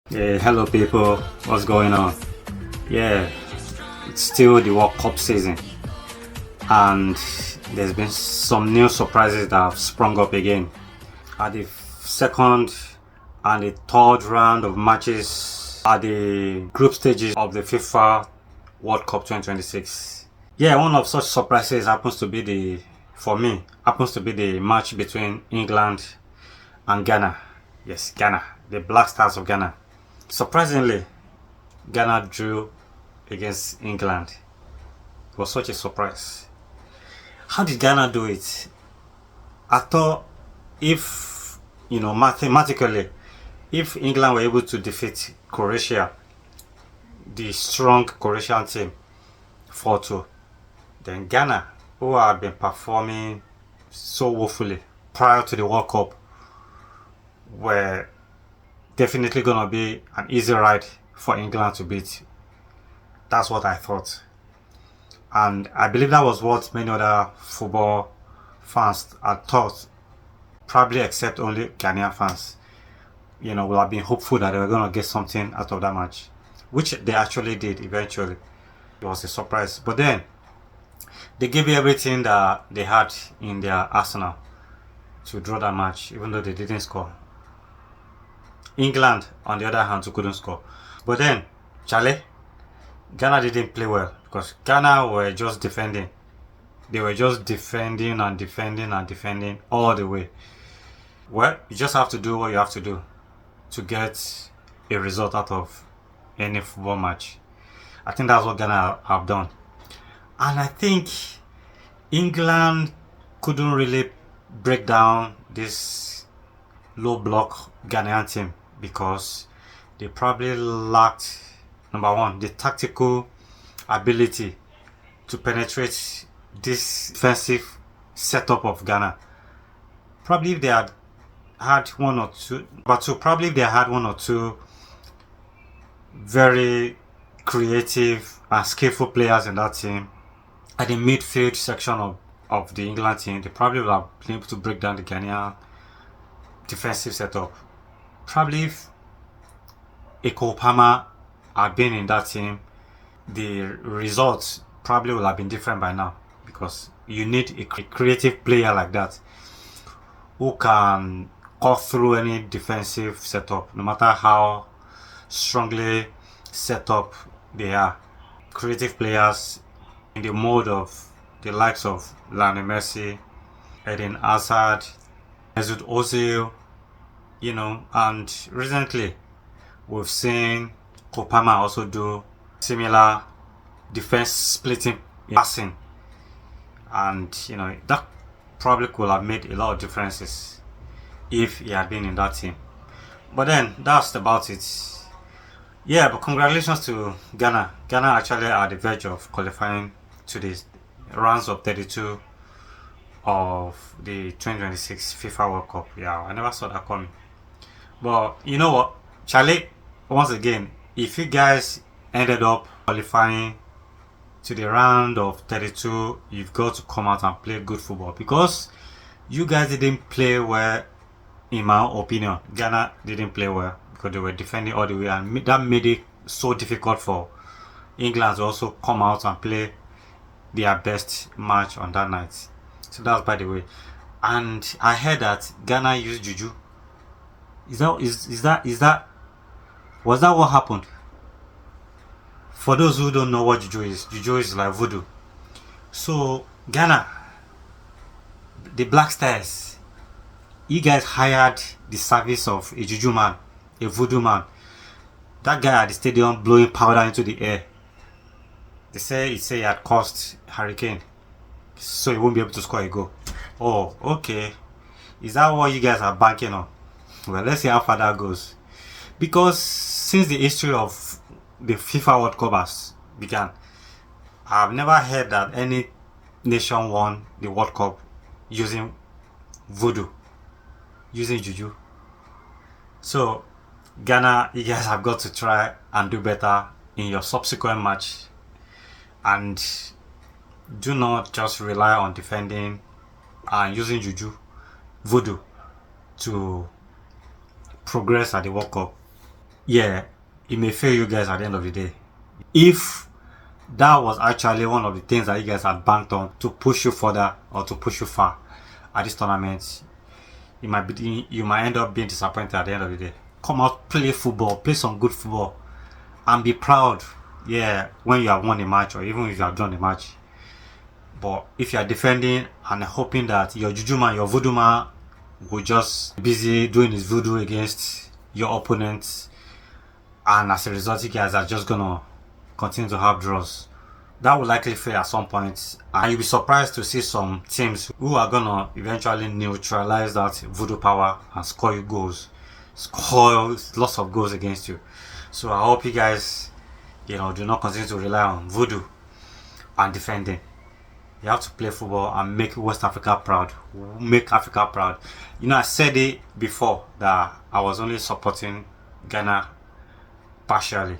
Yeah, hello people, what's going on? Yeah, it's still the World Cup season, and there's been some new surprises that have sprung up again. At the second and the third round of matches at the group stages of the FIFA World Cup 2026. Yeah, one of such surprises for me, happens to be the match between England and Ghana. Yes, Ghana, the Black Stars of Ghana. Surprisingly, Ghana drew against England. It was such a surprise. How did Ghana do it? I thought if, mathematically, if England were able to defeat Croatia, the strong Croatian team, 4-2, then Ghana, who had been performing so woefully prior to the World Cup, were definitely going to be an easy ride for England to beat. That's what I thought. And I believe that was what many other football fans had thought, probably except only Ghanaian fans. Will have been hopeful that they were going to get something out of that match, which they actually did eventually. It was a surprise. But then, they gave you everything that they had in their arsenal to draw that match, even though they didn't score. England, on the other hand, who couldn't score. But then, Charlie, Ghana didn't play well because Ghana were just defending. They were just defending and defending and defending all the way. Well, you just have to do what you have to do to get a result out of any football match. I think that's what Ghana have done. And I think England couldn't really break down this low block Ghanaian team because they probably lacked, number one, the tactical ability to penetrate this defensive setup of Ghana. Probably if they had one or two very creative and skillful players in that team at the midfield section of the England team, they probably would have been able to break down the Ghanaian defensive setup. Probably if Eko Palmer had been in that team, the results probably would have been different by now because you need a creative player like that who can cut through any defensive setup, no matter how strongly set up they are. Creative players in the mode of the likes of Lionel Messi, Eden Hazard, Mesut Ozil, and recently we've seen Kopama also do similar defense splitting passing, and that probably could have made a lot of differences if he had been in that team. But then that's about it. Yeah, but congratulations to Ghana. Ghana actually are at the verge of qualifying to the rounds of 32 of the 2026 FIFA World Cup. Yeah, I never saw that coming. But you know what, Charlie, once again, if you guys ended up qualifying to the round of 32, you've got to come out and play good football because you guys didn't play well, in my opinion. Ghana didn't play well because they were defending all the way, and that made it so difficult for England to also come out and play their best match on that night. So that's by the way. And I heard that Ghana used juju. Was that what happened? For those who don't know what juju is like voodoo. So Ghana, the Black Stars, you guys hired the service of a juju man, a voodoo man. That guy at the stadium blowing powder into the air. They say he had caused hurricane, so he won't be able to score a goal. Oh, okay. Is that what you guys are banking on? Well, let's see how far that goes. Because since the history of the FIFA World Cup has began, I've never heard that any nation won the World Cup using voodoo, using juju. So, Ghana, you guys have got to try and do better in your subsequent match. And do not just rely on defending and using voodoo, to progress at the World Cup. yeah, it may fail you guys at the end of the day. If that was actually one of the things that you guys had banked on to push you further or to push you far at this tournament, you might end up being disappointed at the end of the day. Come out, play football, play some good football, and be proud. Yeah, when you have won a match or even if you have done a match. But if you are defending and hoping that your juju man, your voodoo man, will just be busy doing his voodoo against your opponents, and as a result, you guys are just gonna continue to have draws. That will likely fail at some point, and you'll be surprised to see some teams who are gonna eventually neutralize that voodoo power and score you goals, score lots of goals against you. So I hope you guys, do not continue to rely on voodoo and defending. You have to play football and make West Africa proud. Make Africa proud. I said it before that I was only supporting Ghana partially.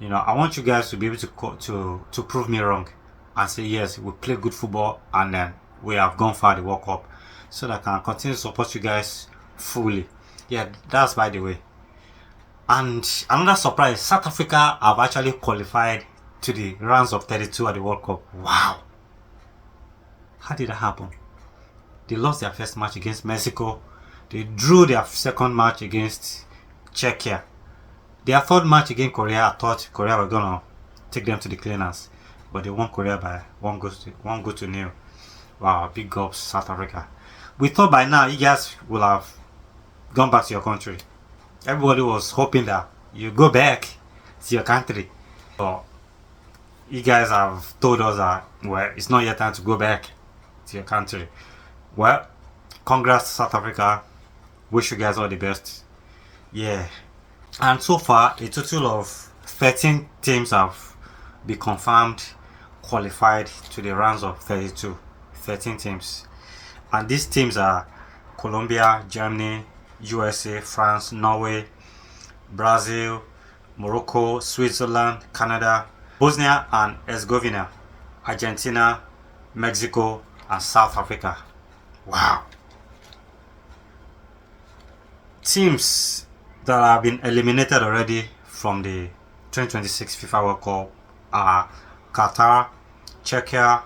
I want you guys to be able to prove me wrong and say yes, we play good football and then we have gone far the World Cup, so that I can continue to support you guys fully. Yeah, that's by the way. And another surprise, South Africa have actually qualified to the rounds of 32 at the World Cup. Wow. How did that happen? They lost their first match against Mexico. They drew their second match against Czechia. Their third match against Korea, I thought Korea were gonna take them to the cleaners, but they won Korea by one goal to nil. Wow, big ups South Africa. We thought by now you guys will have gone back to your country. Everybody was hoping that you go back to your country, but you guys have told us that, well, it's not yet time to go back to your country. Well, congrats South Africa. Wish you guys all the best. Yeah. And so far, a total of 13 teams have been confirmed qualified to the rounds of 32. 13 teams. And these teams are Colombia, Germany, USA, France, Norway, Brazil, Morocco, Switzerland, Canada, Bosnia and Herzegovina, Argentina, Mexico, and South Africa. Wow. Teams that have been eliminated already from the 2026 FIFA World Cup are Qatar, Czechia,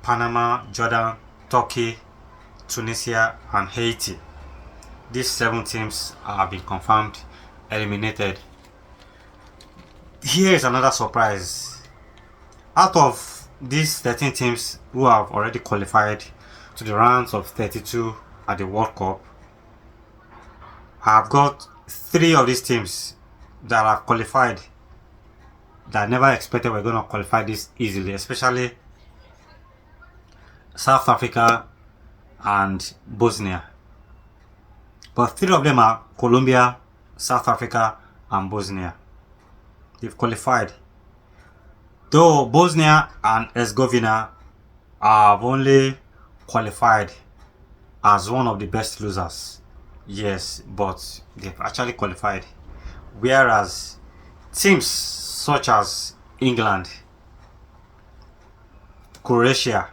Panama, Jordan, Turkey, Tunisia, and Haiti. These 7 teams have been confirmed eliminated. Here is another surprise. Out of these 13 teams who have already qualified to the rounds of 32 at the World Cup, I have got 3 of these teams that have qualified that I never expected were going to qualify this easily, especially South Africa and Bosnia. But 3 of them are Colombia, South Africa, and Bosnia. They've qualified. Though Bosnia and Herzegovina have only qualified as one of the best losers. Yes, but they've actually qualified. Whereas teams such as England, Croatia,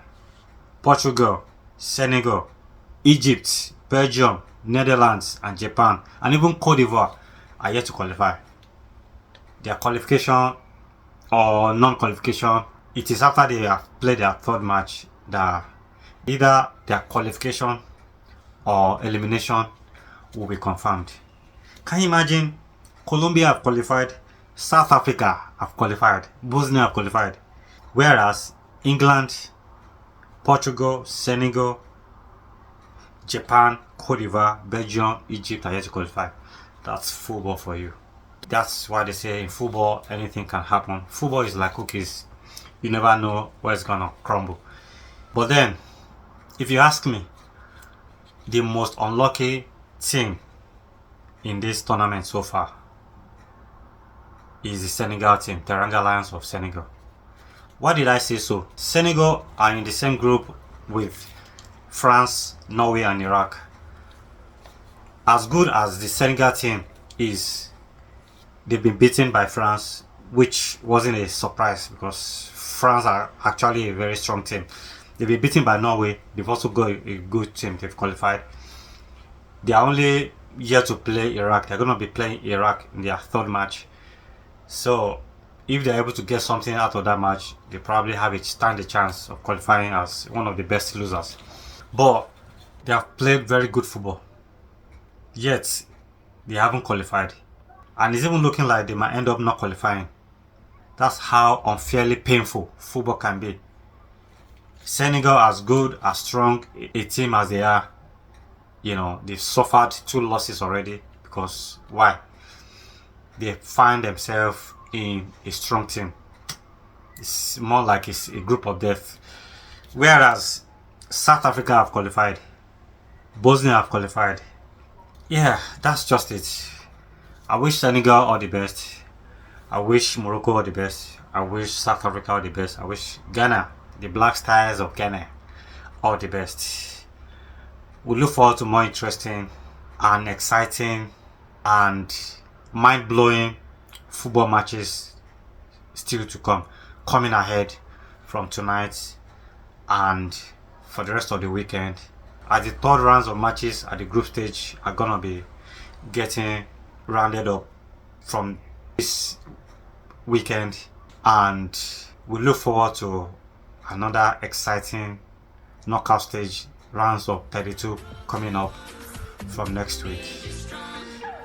Portugal, Senegal, Egypt, Belgium, Netherlands, and Japan, and even Cote d'Ivoire are yet to qualify. Their qualification or non-qualification, it is after they have played their third match that either their qualification or elimination will be confirmed. Can you imagine? Colombia have qualified, South Africa have qualified, Bosnia have qualified, whereas England, Portugal, Senegal, Japan, Cote d'Ivoire, Belgium, Egypt are yet to qualify. That's football for you. That's why they say in football anything can happen. Football is like cookies. You never know where it's gonna crumble. But then, if you ask me, the most unlucky team in this tournament so far is the Senegal team, Teranga Lions of Senegal. Why did I say so? Senegal are in the same group with France, Norway, and Iraq. As good as the Senegal team is, they've been beaten by France, which wasn't a surprise because France are actually a very strong team. They've been beaten by Norway. They've also got a good team. They've qualified. Their only yet to play Iraq. They're going to be playing Iraq in their third match. So if they're able to get something out of that match, they probably stand a chance of qualifying as one of the best losers. But they have played very good football, yet they haven't qualified. And it's even looking like they might end up not qualifying. That's how unfairly painful football can be. Senegal, as good, as strong a team as they are, they've suffered 2 losses already. Because why? They find themselves in a strong team. It's more like it's a group of death. Whereas South Africa have qualified, Bosnia have qualified. Yeah, that's just it. I wish Senegal all the best. I wish Morocco all the best. I wish South Africa all the best. I wish Ghana, the Black Stars of Ghana, all the best. We look forward to more interesting and exciting and mind-blowing football matches still to come, coming ahead from tonight and for the rest of the weekend. As the third rounds of matches at the group stage are gonna be getting rounded up from this weekend, and we look forward to another exciting knockout stage rounds of 32 coming up from next week.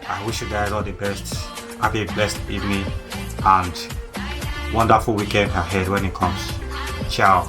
I wish you guys all the best. Have a blessed evening and wonderful weekend ahead when it comes. Ciao.